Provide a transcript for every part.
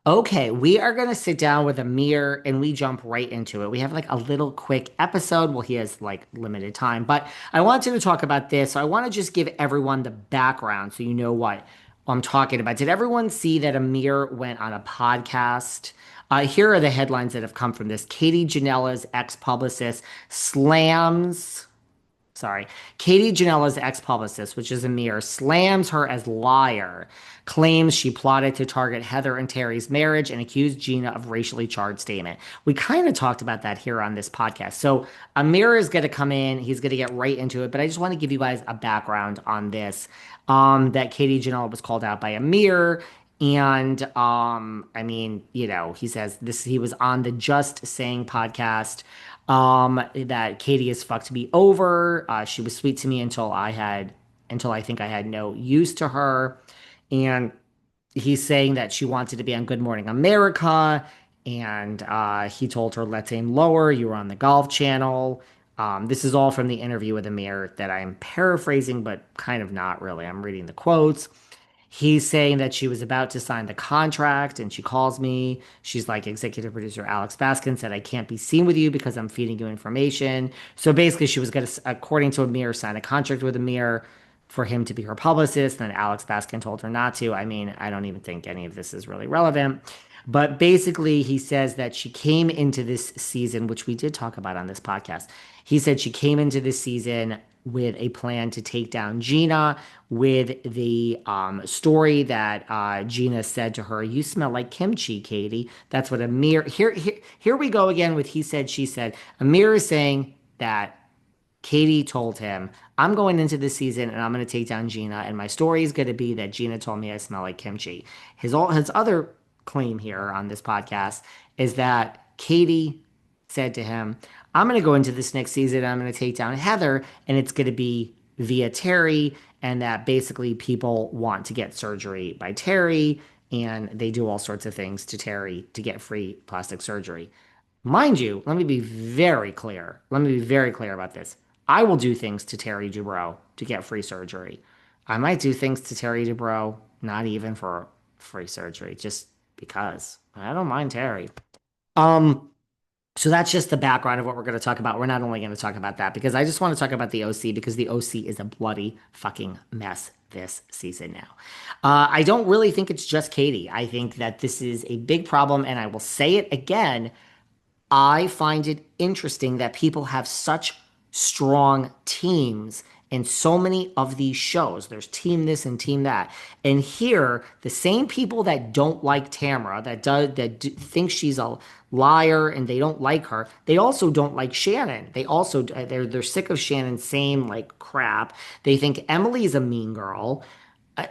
Okay, we are going to sit down with Amir and we jump right into it. We have like a little quick episode. Well, he has like limited time, but I wanted to talk about this. So I want to just give everyone the background so you know what I'm talking about. Did everyone see that Amir went on a podcast? Here are the headlines that have come from this. Katie Ginella's ex-publicist slams sorry, Katie Ginella's ex-publicist, which is Amir, slams her as liar, claims she plotted to target Heather and Terry's marriage, and accused Gina of racially charged statement. We kind of talked about that here on this podcast. So Amir is going to come in. He's going to get right into it, but I just want to give you guys a background on this. That Katie Janela was called out by Amir. And I mean, he says this he was on the Just Saying podcast. That Katie is fucked me over. She was sweet to me until I think I had no use to her. And he's saying that she wanted to be on Good Morning America. And he told her, let's aim lower. You were on the Golf Channel. This is all from the interview with Amir that I'm paraphrasing, but kind of not really. I'm reading the quotes. He's saying that she was about to sign the contract and she calls me. She's like, executive producer Alex Baskin said, I can't be seen with you because I'm feeding you information. So basically, she was going to, according to Amir, sign a contract with Amir for him to be her publicist. And then Alex Baskin told her not to. I mean, I don't even think any of this is really relevant. But basically, he says that she came into this season, which we did talk about on this podcast. He said she came into this season with a plan to take down Gina, with the story that Gina said to her, "You smell like kimchi, Katie." That's what Amir. Here we go again with he said, she said. Amir is saying that Katie told him, I'm going into this season and I'm going to take down Gina, and my story is going to be that Gina told me I smell like kimchi. His other claim here on this podcast is that Katie said to him, I'm going to go into this next season and I'm going to take down Heather, and it's going to be via Terry, and that basically people want to get surgery by Terry, and they do all sorts of things to Terry to get free plastic surgery. Mind you, let me be very clear. Let me be very clear about this. I will do things to Terry Dubrow to get free surgery. I might do things to Terry Dubrow, not even for free surgery, just because. I don't mind Terry. Um, so that's just the background of what we're going to talk about. We're not only going to talk about that because I just want to talk about the OC because the OC is a bloody fucking mess this season now. I don't really think it's just Katie. I think that this is a big problem, and I will say it again. I find it interesting that people have such strong teams in so many of these shows. There's team this and team that. And here, the same people that don't like Tamara, think she's a liar and they don't like her, they also don't like Shannon. They're sick of Shannon's same like crap. They think Emily's a mean girl.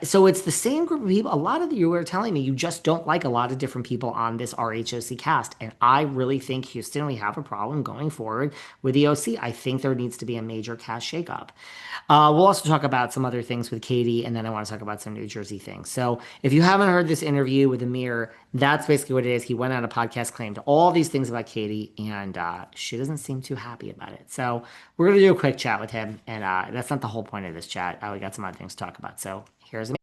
So it's the same group of people. A lot of you are telling me you just don't like a lot of different people on this RHOC cast. And I really think Houston, we have a problem going forward with the OC. I think there needs to be a major cast shakeup. We'll also talk about some other things with Katie, and then I want to talk about some New Jersey things. So if you haven't heard this interview with Amir, that's basically what it is. He went on a podcast, claimed all these things about Katie, and she doesn't seem too happy about it. So we're going to do a quick chat with him, and that's not the whole point of this chat. We got some other things to talk about. So here's me.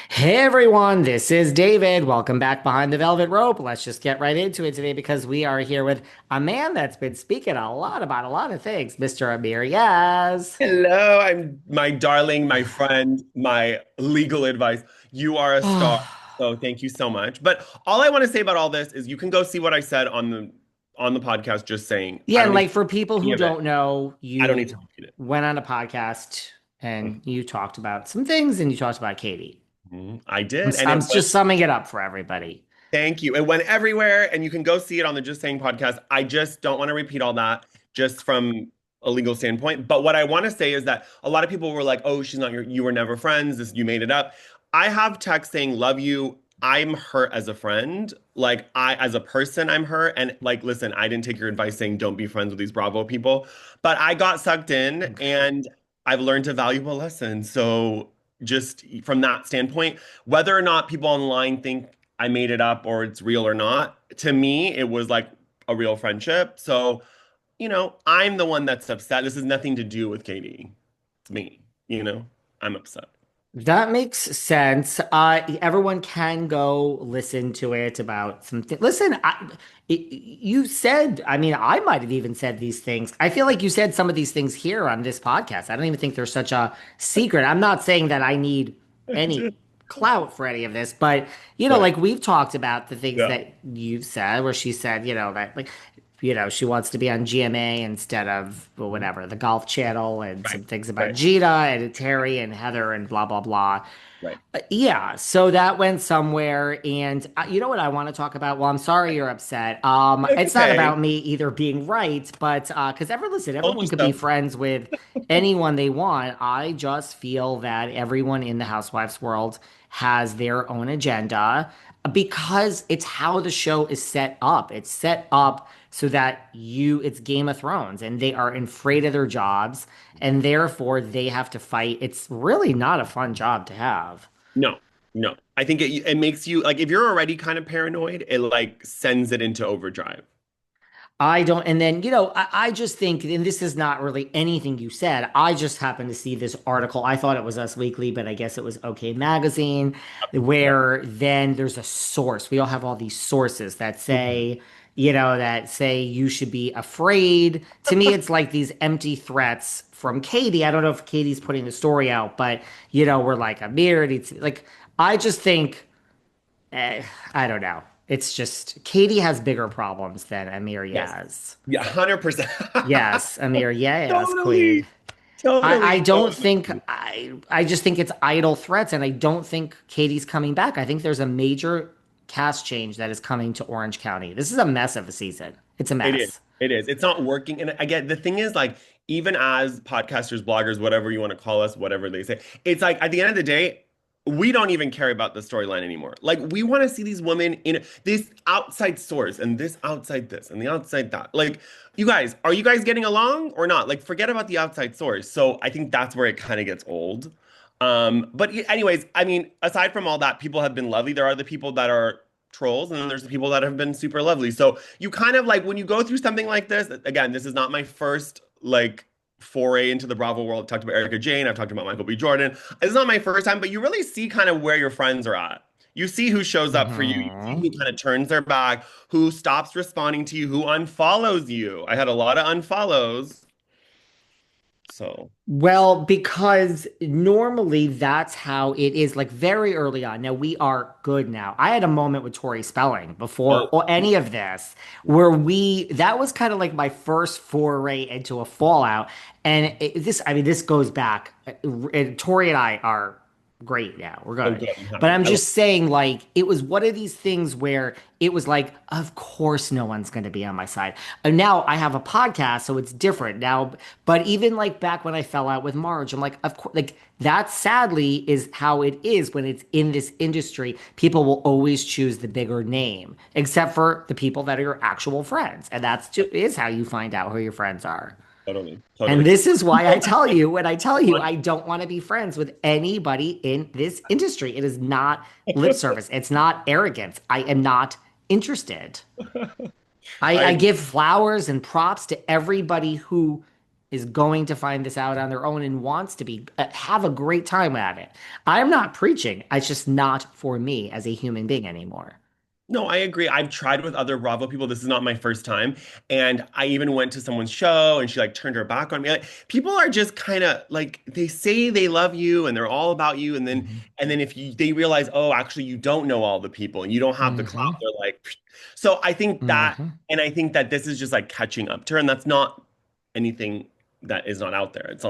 Hey everyone, this is David. Welcome back behind the velvet rope. Let's just get right into it today because we are here with a man that's been speaking a lot about a lot of things, Mr. Amir Yaz. Hello, I'm my darling, my friend, my legal advice. You are a star. So thank you so much. But all I want to say about all this is you can go see what I said on the podcast, just saying. I Yeah, don't and need like for people any who of it. don't know, I don't need you to repeat it. went on a podcast and you talked about some things and you talked about Katie. I did, and I'm it was just summing it up for everybody. thank you. It went everywhere, and you can go see it on the Just Saying podcast. I just don't want to repeat all that just from a legal standpoint. But what I want to say is that a lot of people were like, "Oh, she's not you were never friends. This you made it up." I have text saying, "Love you." I'm her as a friend. Like as a person, I'm her. And like, listen, I didn't take your advice saying don't be friends with these Bravo people, but I got sucked in and I've learned a valuable lesson. So just from that standpoint, whether or not people online think I made it up or it's real or not. To me, it was like a real friendship. So, I'm the one that's upset. This has nothing to do with Katie. It's me, I'm upset. That makes sense. Everyone can go listen to it about something. Listen, you said, I mean, I might have even said these things. I feel like you said some of these things here on this podcast. I don't even think they're such a secret. I'm not saying that I need any clout for any of this, but Right. like we've talked about the things Yeah. that you've said, where she said, that like she wants to be on GMA instead of well, whatever, the Golf Channel, and Right. some things about Right. Gina and Terry and Heather and blah, blah, blah. Right. Yeah, so that went somewhere. And you know what I want to talk about? Well, I'm sorry you're upset. It's It's not okay. about me either being right, but listen, Told everyone you could be so. friends with anyone they want. I just feel that everyone in the housewives world has their own agenda because it's how the show is set up. It's set up so that it's Game of Thrones and they are afraid of their jobs and therefore they have to fight. It's really not a fun job to have. No, no. I think it makes you like if you're already kind of paranoid, it like sends it into overdrive. I don't, and then, I just think, and this is not really anything you said. I just happened to see this article. I thought it was Us Weekly, but I guess it was OK Magazine, Yep. where then there's a source. We all have all these sources that Mhm. say you should be afraid. To me, it's like these empty threats from Katie. I don't know if Katie's putting the story out, but, we're like, Amir, it's like, I just think. I don't know. It's just Katie has bigger problems than Amir Yes. Yaz. Yeah, 100%. Yes, Amir Yaz, Queen. Totally. I Totally. don't think Totally. I just think it's idle threats, and I don't think Katie's coming back. I think there's a major cast change that is coming to Orange County. This is a mess of a season. It's a It is. mess. It is. It's not working. And again, the thing is, like, even as podcasters, bloggers, whatever you want to call us, whatever they say, it's like at the end of the day, we don't even care about the storyline anymore. Like, we want to see these women in this outside source and this outside this and the outside that. Like, you guys, are you guys getting along or not? Like, forget about the outside source. So I think that's where it kind of gets old. But anyways, I mean, aside from all that, people have been lovely. There are the people that are trolls, and then there's the people that have been super lovely. So you kind of like when you go through something like this, again, this is not my first like foray into the Bravo world. I've talked about Erica Jane, I've talked about Michael B. Jordan. It's not my first time, but you really see kind of where your friends are at. You see who shows up for you. You see Mhm. who kind of turns their back, who stops responding to you, who unfollows you. I had a lot of unfollows. So, Well, because normally that's how it is, like very early on. Now we are good now. I had a moment with Tori Spelling before oh, any of this, where that was kind of like my first foray into a fallout. And I mean, this goes back. Tori and I are great now. We're oh, good. good. I'm But happy. I'm I love just saying, like, it was one of these things where it was like, of course, no one's going to be on my side. And now I have a podcast, so it's different now. But even like back when I fell out with Marge, I'm like, of course, like that sadly is how it is when it's in this industry. People will always choose the bigger name, except for the people that are your actual friends. And is how you find out who your friends are. totally, And totally. this is why I tell you when I tell you I don't want to be friends with anybody in this industry. It is not lip service. It's not arrogance. I am not interested. I I give flowers and props to everybody who is going to find this out on their own and wants to be have a great time at it. I'm not preaching. It's just not for me as a human being anymore. No, I agree. I've tried with other Bravo people. This is not my first time. And I even went to someone's show and she like turned her back on me. Like people are just kind of like they say they love you and they're all about you Hmm. and then if you they realize, "Oh, actually you don't know all the people and you don't have the clout." Hmm. They're like "Pfft." So I think that Hmm. and I think that this is just like catching up to her and that's not anything that is not out there. It's not like